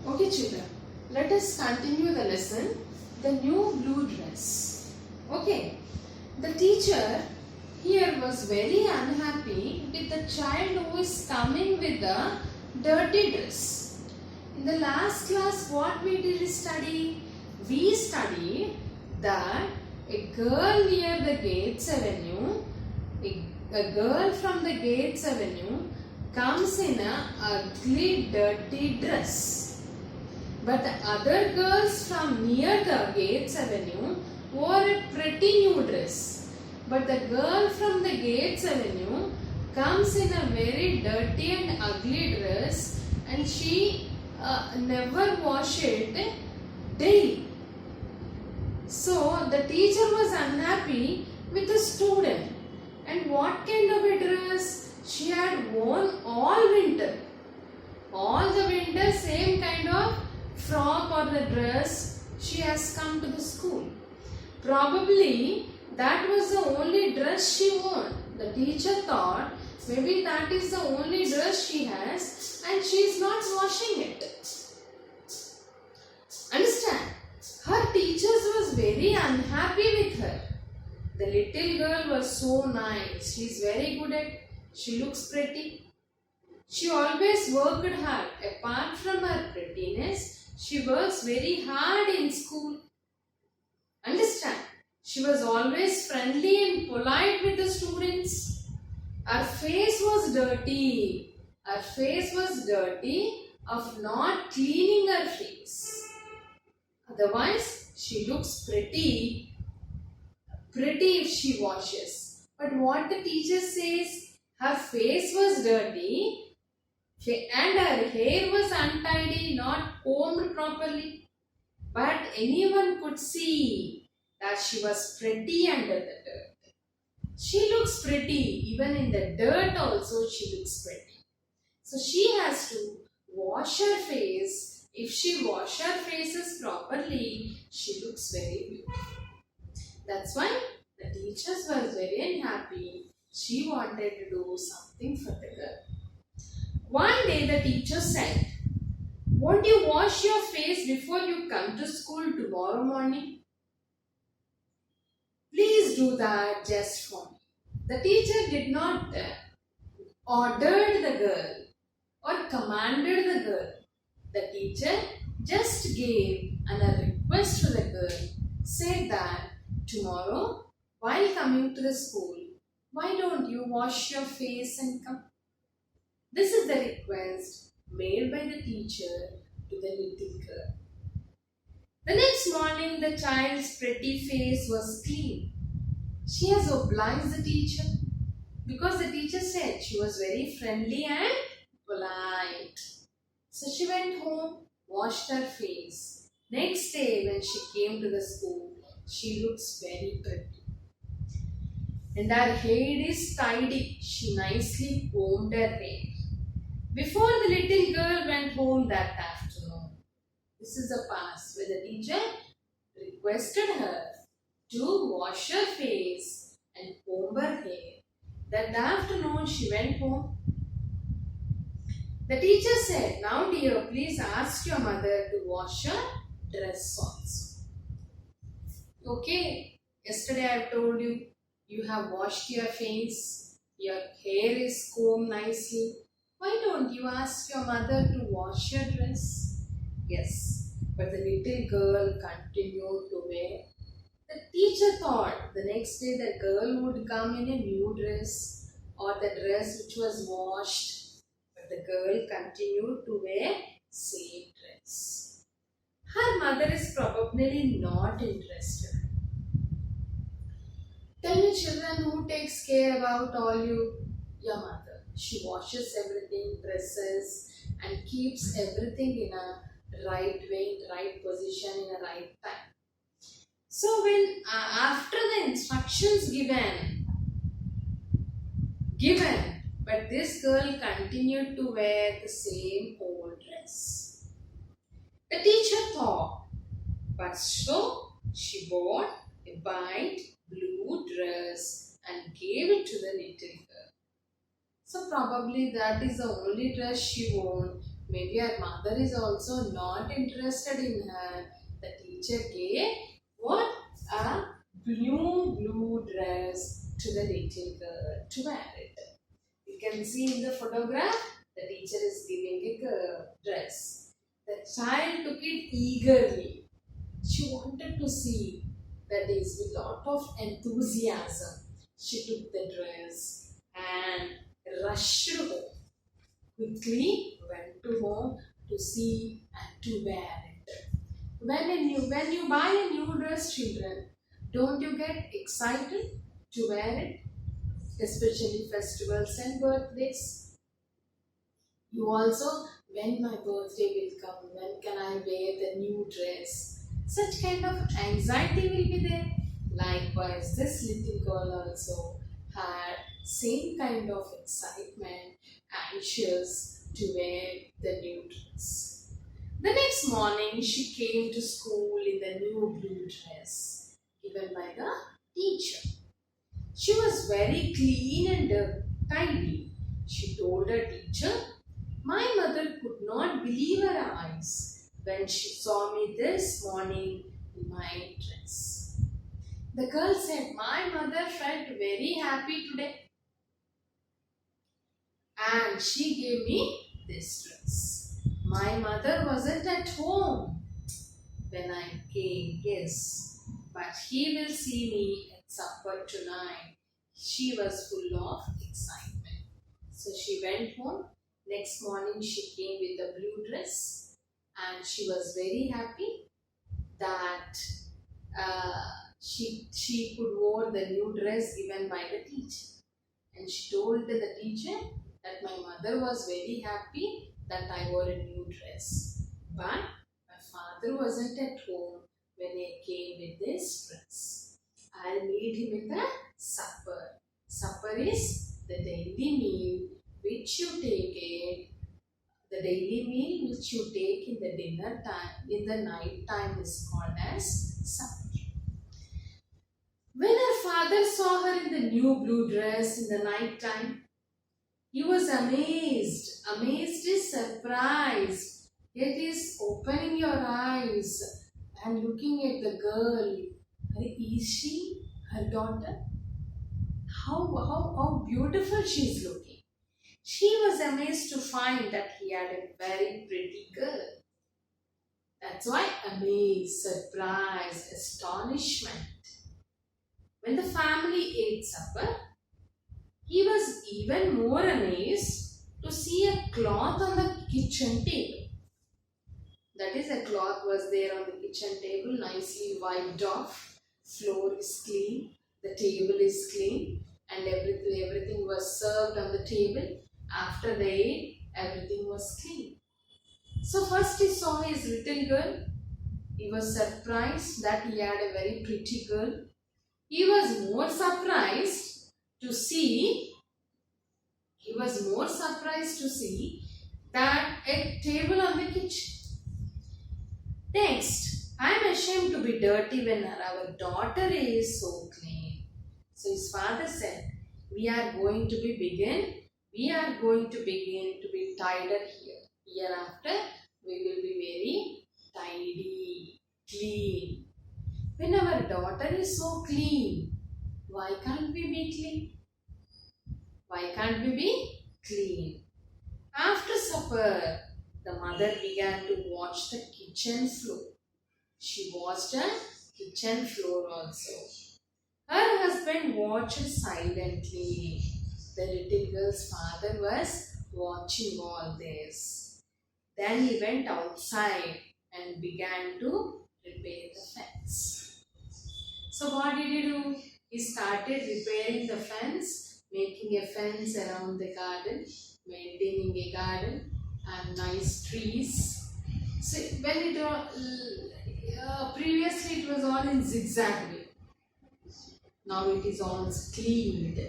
Okay children, let us continue the lesson, the new blue dress. Okay, the teacher here was very unhappy with the child who is coming with a dirty dress. In the last class what we did study? We studied that a girl near the Gates Avenue, a girl from the Gates Avenue comes in a ugly dirty dress. But the other girls from near the Gates Avenue wore a pretty new dress. But the girl from the Gates Avenue comes in a very dirty and ugly dress, and she never wash it daily. So the teacher was unhappy with the student. And what kind of a dress? She had worn all winter. All the winter same kind of frock or the dress she has come to the school. Probably that was the only dress she wore. The teacher thought maybe that is the only dress she has and she is not washing it. Understand? Her teachers was very unhappy with her. The little girl was so nice. She is very good at, she looks pretty. She always worked hard. Apart from her prettiness, she works very hard in school. Understand? She was always friendly and polite with the students. Her face was dirty. Her face was dirty of not cleaning her face. Otherwise, she looks pretty if she washes. But what the teacher says, her face was dirty and her hair was untidy, not combed properly. But anyone could see that she was pretty under the dirt. She looks pretty, even in the dirt also she looks pretty. So she has to wash her face. If she washes her faces properly, she looks very beautiful. That's why the teachers were very unhappy. She wanted to do something for the girl. One day the teacher said, "Won't you wash your face before you come to school tomorrow morning? Please do that just for me." The teacher did not order the girl or commanded the girl. The teacher just gave a request to the girl. Said that tomorrow while coming to the school, why don't you wash your face and come? This is the request made by the teacher to the little girl. The next morning, the child's pretty face was clean. She has obliged the teacher because the teacher said she was very friendly and polite. So she went home, washed her face. Next day, when she came to the school, she looks very pretty. And her hair is tidy. She nicely combed her hair. Before the little girl went home that afternoon, this is the past where the teacher requested her to wash her face and comb her hair. That afternoon she went home. The teacher said, "Now dear, please ask your mother to wash her dress also." Okay, yesterday I told you, you have washed your face, your hair is combed nicely. Why don't you ask your mother to wash your dress? Yes, but the little girl continued to wear. The teacher thought the next day the girl would come in a new dress or the dress which was washed. But the girl continued to wear same dress. Her mother is probably not interested. Tell me children, who takes care about all you? Your mother. She washes everything, dresses and keeps everything in a right way, in right position, in a right time. So when after the instructions given, but this girl continued to wear the same old dress. The teacher thought, but so she bought a bright blue dress and gave it to the little girl. So probably that is the only dress she wore Maybe her mother is also not interested in her. The teacher gave what? A blue dress to the little girl to wear it. You can see in the photograph, the teacher is giving a dress. The child took it eagerly. She wanted to see, that is, with lot of enthusiasm. She took the dress and rushed home. Quickly went to home to see and to wear it. When you buy a new dress, children, don't you get excited to wear it? Especially festivals and birthdays. You also, when my birthday will come, when can I wear the new dress? Such kind of anxiety will be there. Likewise, this little girl also had same kind of excitement, anxious to wear the new dress. The next morning, she came to school in the new blue dress given by the teacher. She was very clean and tidy. She told her teacher, "My mother could not believe her eyes when she saw me this morning in my dress." The girl said, "My mother felt very happy today and she gave me this dress. My mother wasn't at home when I came, yes, but he will see me at supper tonight." She was full of excitement. So she went home. Next morning she came with a blue dress and she was very happy that she could wear the new dress given by the teacher. And she told the teacher that my mother was very happy that I wore a new dress. But my father wasn't at home when I came with this dress. I'll meet him in the supper. Supper is the daily meal which you take it. The daily meal which you take in the dinner time, in the night time is called as supper. When her father saw her in the new blue dress in the night time, he was amazed. Amazed is surprised. It is opening your eyes and looking at the girl. Is she her daughter? How beautiful she is looking. She was amazed to find that he had a very pretty girl. That's why amazed, surprise, astonishment. When the family ate supper, he was even more amazed to see a cloth on the kitchen table. That is, a cloth was there on the kitchen table, nicely wiped off. Floor is clean, the table is clean, and everything was served on the table. After they ate, everything was clean. So first he saw his little girl. He was surprised that he had a very pretty girl. He was more surprised to see that a table on the kitchen. Next, I am ashamed to be dirty when our daughter is so clean. So his father said, we are going to begin to be tidier here. Hereafter, we will be very tidy, clean. When our daughter is so clean, why can't we be clean? Why can't we be clean? After supper, the mother began to wash the kitchen floor. She washed the kitchen floor also. Her husband watched silently. The little girl's father was watching all this. Then he went outside and began to repair the fence. So what did he do? He started repairing the fence, making a fence around the garden, maintaining a garden and nice trees. So when previously it was all in zigzag way. Now it is all cleaned.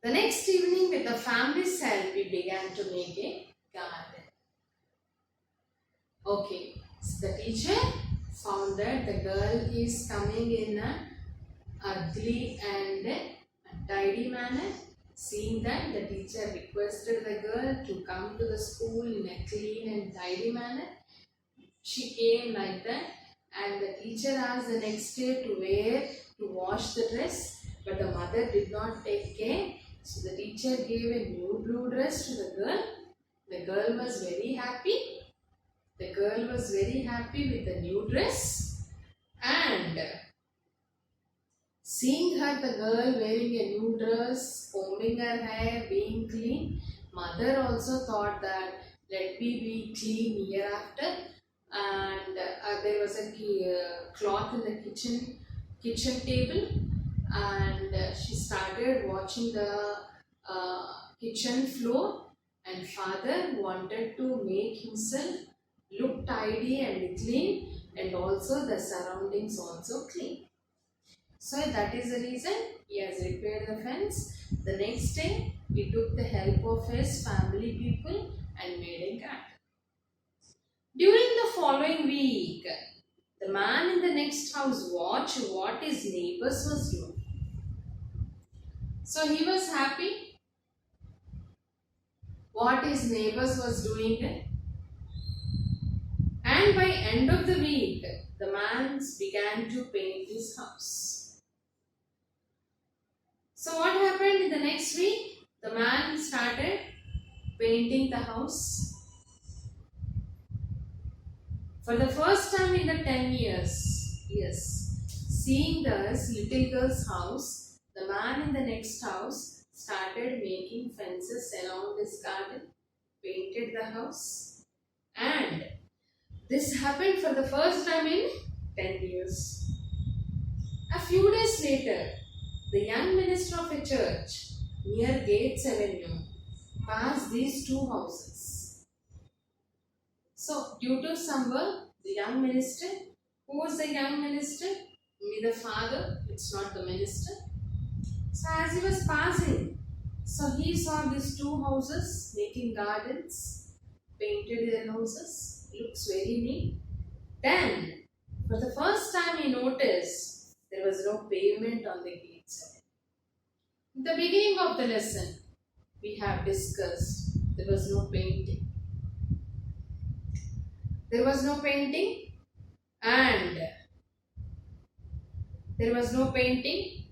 The next evening, with the family's help, we began to make a garden. Okay, so the teacher found that the girl is coming in an ugly and untidy manner. Seeing that, the teacher requested the girl to come to the school in a clean and tidy manner. She came like that, and the teacher asked the next day to wash the dress, but the mother did not take care. So the teacher gave a new blue dress to the girl. The girl was very happy. The girl was very happy with the new dress, and seeing her, the girl wearing a new dress, combing her hair, being clean, mother also thought that let me be clean hereafter. And there was a cloth in the kitchen table, and she started watching the kitchen floor. And father wanted to make himself look tidy and clean, and also the surroundings also clean. So that is the reason he has repaired the fence. The next day, he took the help of his family people and made a garden. During the following week, the man in the next house watched what his neighbors was doing. So he was happy what his neighbors was doing, and by end of the week, the man began to paint his house. So what happened in the next week? The man started painting the house. For the first time in the 10 years, yes, seeing this little girl's house, the man in the next house started making fences around his garden, painted the house, and this happened for the first time in 10 years. A few days later, the young minister of a church near Gates Avenue passed these two houses. So, due to some work, the young minister, who was the young minister? Only the father, it's not the minister. So, as he was passing, so he saw these two houses making gardens, painted their houses, looks very neat. Then, for the first time, he noticed there was no pavement on the gates. In the beginning of the lesson, we have discussed there was no painting. There was no painting, and there was no painting,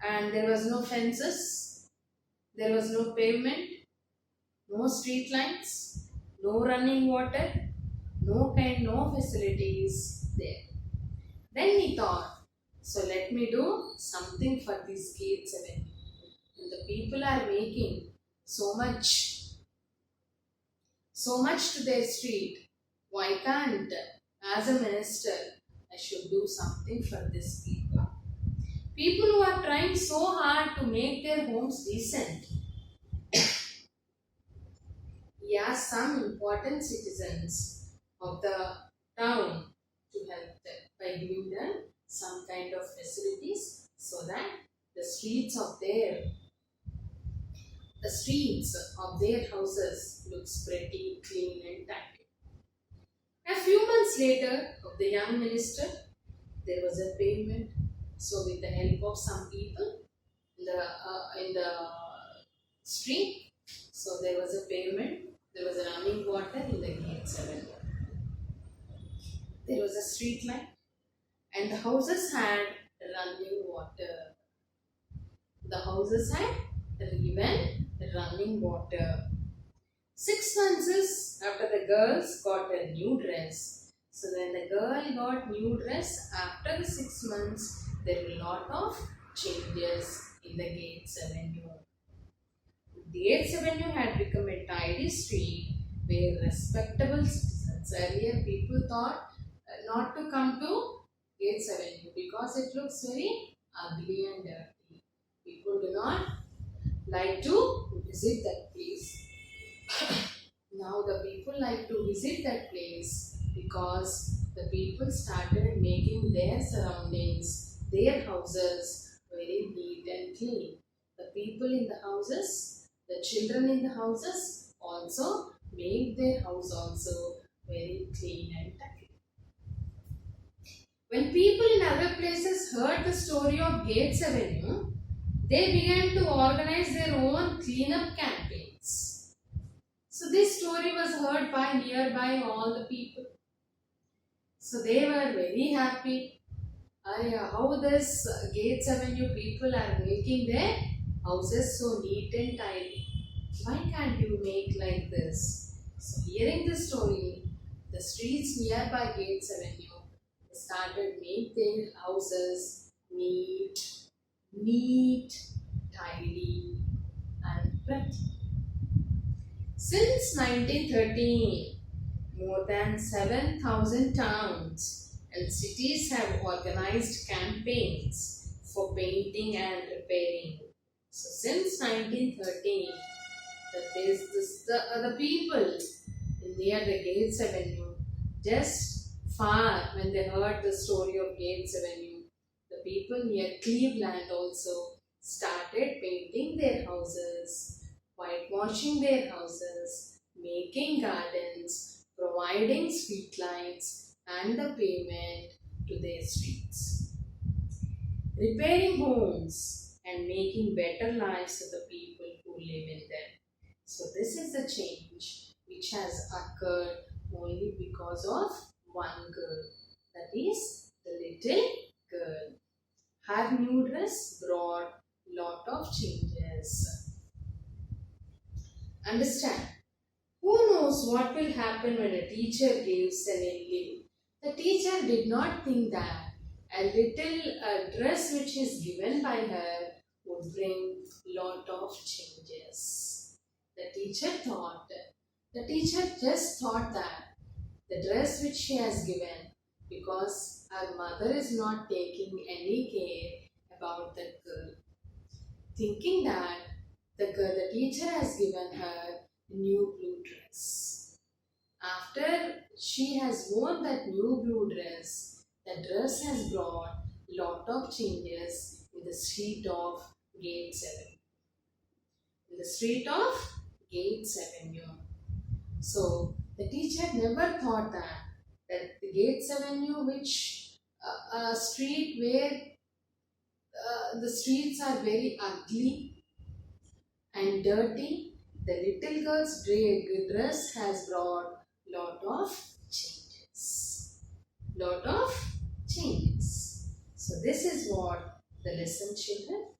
and there was no fences, there was no pavement, no street lights, no running water, no facilities there. Then he thought, so let me do something for these Gates Avenue. And the people are making so much to their street. Why can't, as a minister, I should do something for these people? People who are trying so hard to make their homes decent. He asked some important citizens of the town to help them by giving them some kind of facilities so that the streets of their houses looks pretty clean and tidy. A few months later, of the young minister, there was a pavement. So, with the help of some people in the street, so there was a pavement. There was a running water in the Gates Avenue. There was a street light, and the houses had running water. The houses had even running water. 6 months after the girls got a new dress. So when the girl got new dress, after the 6 months, there were a lot of changes in the Gates Avenue. Gates Avenue had become a tidy street where respectable citizens, earlier people thought not to come to Gates Avenue because it looks very ugly and dirty. People do not like to visit that place. Now the people like to visit that place because the people started making their surroundings, their houses very neat and clean. The people in the houses, the children in the houses also make their house also very clean and tidy. When people in other places heard the story of Gates Avenue, They began to organize their own cleanup campaigns. So this story was heard by nearby all the people. So they were very happy. How this Gates Avenue people are making their houses so neat and tidy. Why can't you make like this? So hearing this story, the streets nearby Gates Avenue started make their houses neat, tidy, and pretty. Since 1913, more than 7,000 towns and cities have organized campaigns for painting and repairing. So since 1913, the people near the Gates Avenue, just far when they heard the story of Gates Avenue, the people near Cleveland also started painting their houses, whitewashing their houses, making gardens, providing street lights and the pavement to their streets, repairing homes and making better lives for the people who live in them. So this is the change which has occurred only because of one girl, that is the little girl. Her new dress brought lot of changes. Understand? Who knows what will happen when a teacher gives an leave? The teacher did not think that a little dress which is given by her would bring lot of changes. The teacher just thought that the dress which she has given, because her mother is not taking any care about that girl, thinking that the teacher has given her a new blue dress. After she has worn that new blue dress, the dress has brought lot of changes in the street of Gates Avenue. In the street of Gates Avenue. So the teacher never thought that the Gates Avenue, which a street where the streets are very ugly and dirty, the little girl's dress has brought lot of changes. Lot of changes. So this is what the lesson, children.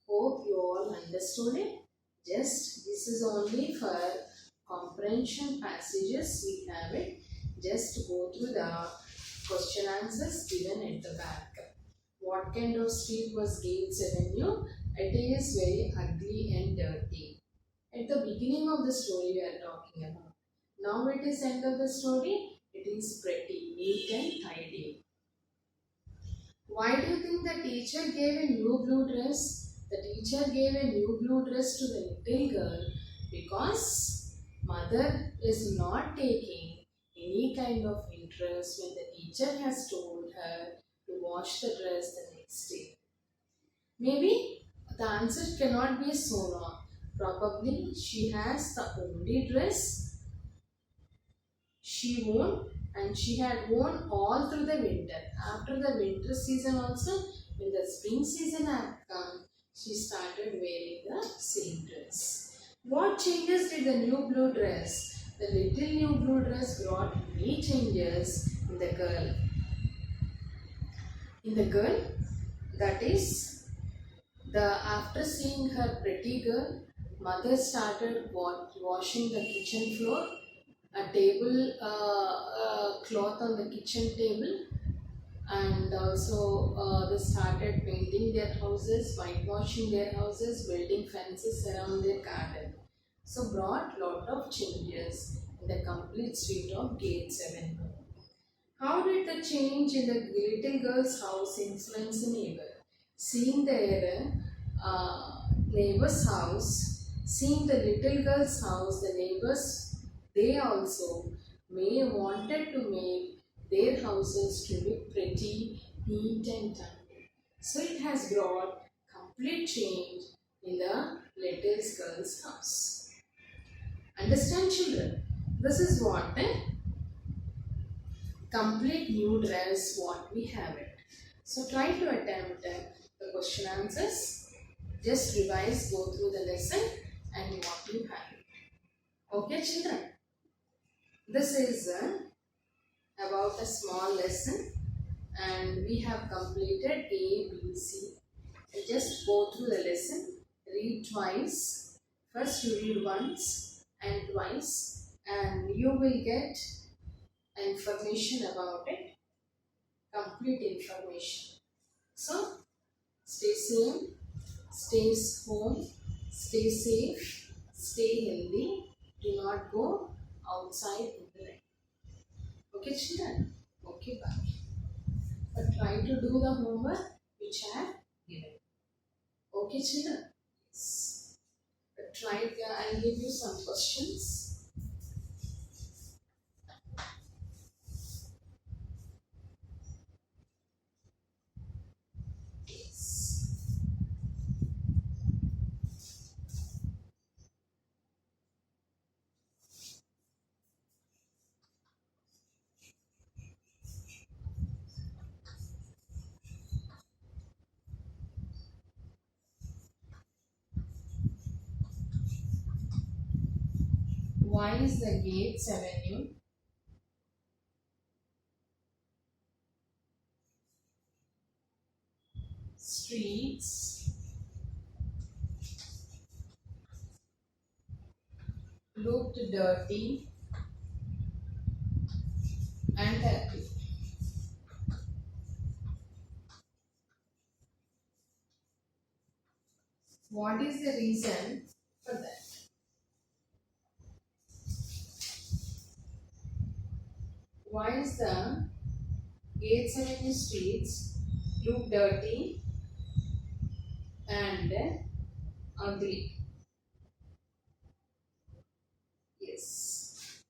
Hope you all understood it. Just this is only for comprehension passages. We have it. Just go through the question answers given at the back. What kind of street was Gates Avenue? It is very ugly and dirty. At the beginning of the story we are talking about. Now it is end of the story. It is pretty, neat and tidy. Why do you think the teacher gave a new blue dress? The teacher gave a new blue dress to the little girl because mother is not taking any kind of interest when the teacher has told her to wash the dress the next day. Maybe the answer cannot be so long. Probably she has the only dress she wore and she had worn all through the winter. After the winter season also, when the spring season had come, she started wearing the same dress. What changes did the new blue dress? The little new blue dress brought many changes in the girl. That is, after seeing her pretty girl, mother started washing the kitchen floor, a table cloth on the kitchen table, and also they started painting their houses, whitewashing their houses, building fences around their garden. So brought lot of changes in the complete street of Gates Avenue. How did the change in the little girl's house influence the neighbor? Seeing their neighbor's house, seeing the little girl's house, the neighbors, they also may wanted to make their houses to be pretty, neat and tidy. So it has brought complete change in the little girl's house. Understand, children? This is what complete new dress what we have it. So try to attempt the question answers. Just revise, go through the lesson and what you have. Okay children, this is about a small lesson and we have completed A, B, C. Just go through the lesson, read twice. First you read once and twice and you will get information about it, complete information. So stay same, stay home, stay safe, stay healthy. Do not go outside in the rain. Okay children? Okay, bye. But try to do the homework which I have given. Okay children? Yes. But try, I'll give you some questions. Yes. Why is the Gates Avenue streets looked dirty and ugly? What is the reason for that? Why is the Gates Avenue streets look dirty and ugly? Yes.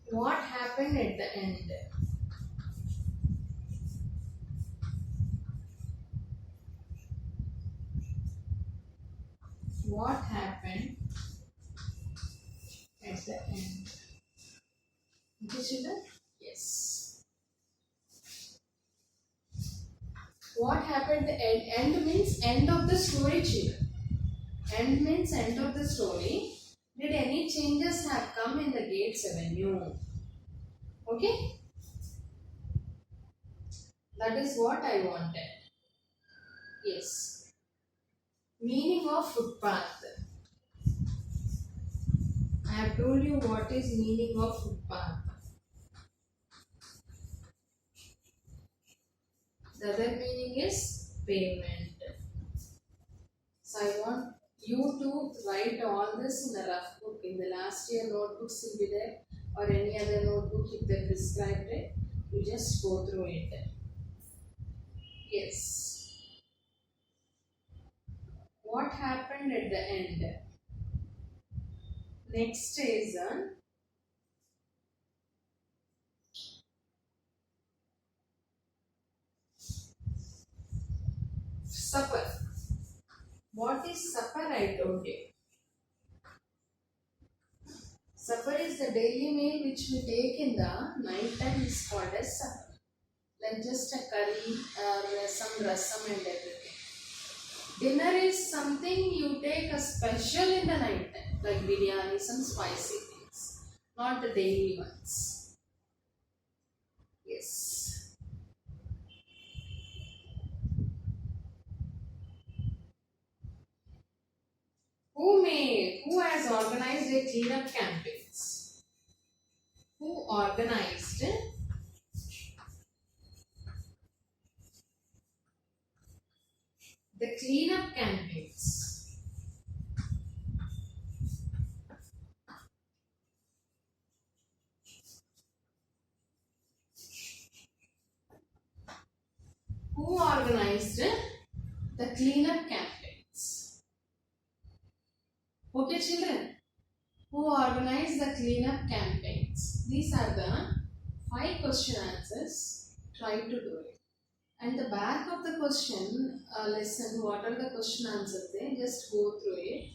What happened at the end? What happened at the end? Okay, children? Yes. What happened at the end? End means end of the story, children. End means end of the story. Did any changes have come in the Gates Avenue? Okay? That is what I wanted. Yes. Meaning of footpath. I have told you what is meaning of footpath. The other meaning is pavement. So I want you to write all this in a rough book. In the last year notebooks will be there or any other notebook if they prescribed it. You just go through it. Yes. What happened at the end? Next is supper. What is supper? I told you. Supper is the daily meal which we take in the night time is called as supper. Like just a curry or some rasam and everything. Dinner is something you take a special in the night time, like biryani, some spicy things, not the daily ones. Yes. Who has organized a cleanup campaigns? Who organized the cleanup campaigns? Who organized the cleanup campaigns? Okay, children. Who organized the cleanup campaigns? These are the 5 question answers. Try to do it. And the back of the question lesson, what are the question answers there? Just go through it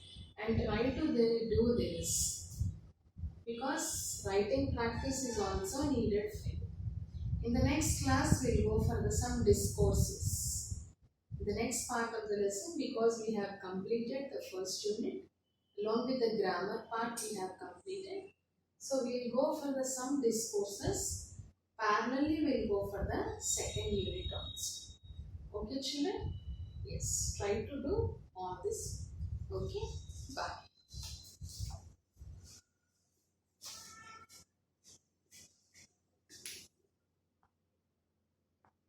and try to do this. Because writing practice is also needed for you. In the next class, we'll go for some discourses. the next part of the lesson, because we have completed the first unit along with the grammar part we have completed. So we will go for the some discourses. Parallelly we will go for the second unit also. Okay children? Yes. Try to do all this